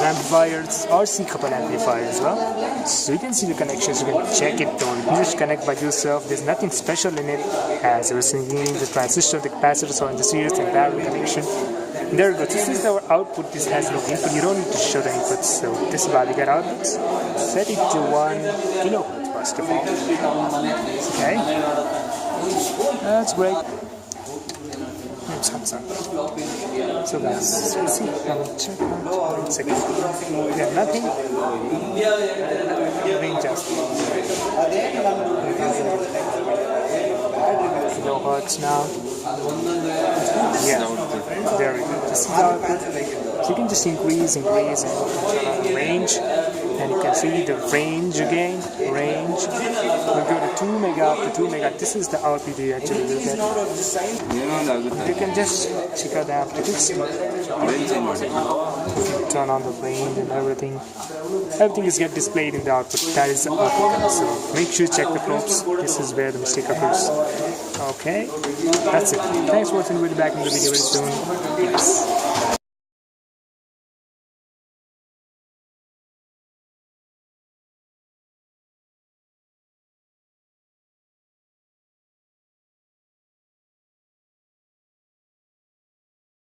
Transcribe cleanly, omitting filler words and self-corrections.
amplifiers or C-couple amplifier as well. So you can see the connections, you can check it or you can just connect by yourself. There's nothing special in it, as I was thinking. The transistor, the capacitors are in the series and parallel connection. There we go. This is our output. This has no input. You don't need to show the inputs. So this is why we get outputs. Set it to 1 kilohertz first of all. Okay. That's great. So guys, let's see. Check out. 1 second. We have nothing. Range us. Kilohertz now. Yeah, there we go. This is our output. So you can just increase and turn on the range, and you can see the range again. Range. We'll go to 2 mega up to 2 mega. This is the output you actually will get. You can just check out the amplitude. Turn on the range and everything. Everything is get displayed in the output. That is the output. So make sure you check the probes. This is where the mistake occurs. Okay, that's it. Thanks for watching. We'll be back in the video very soon. Peace.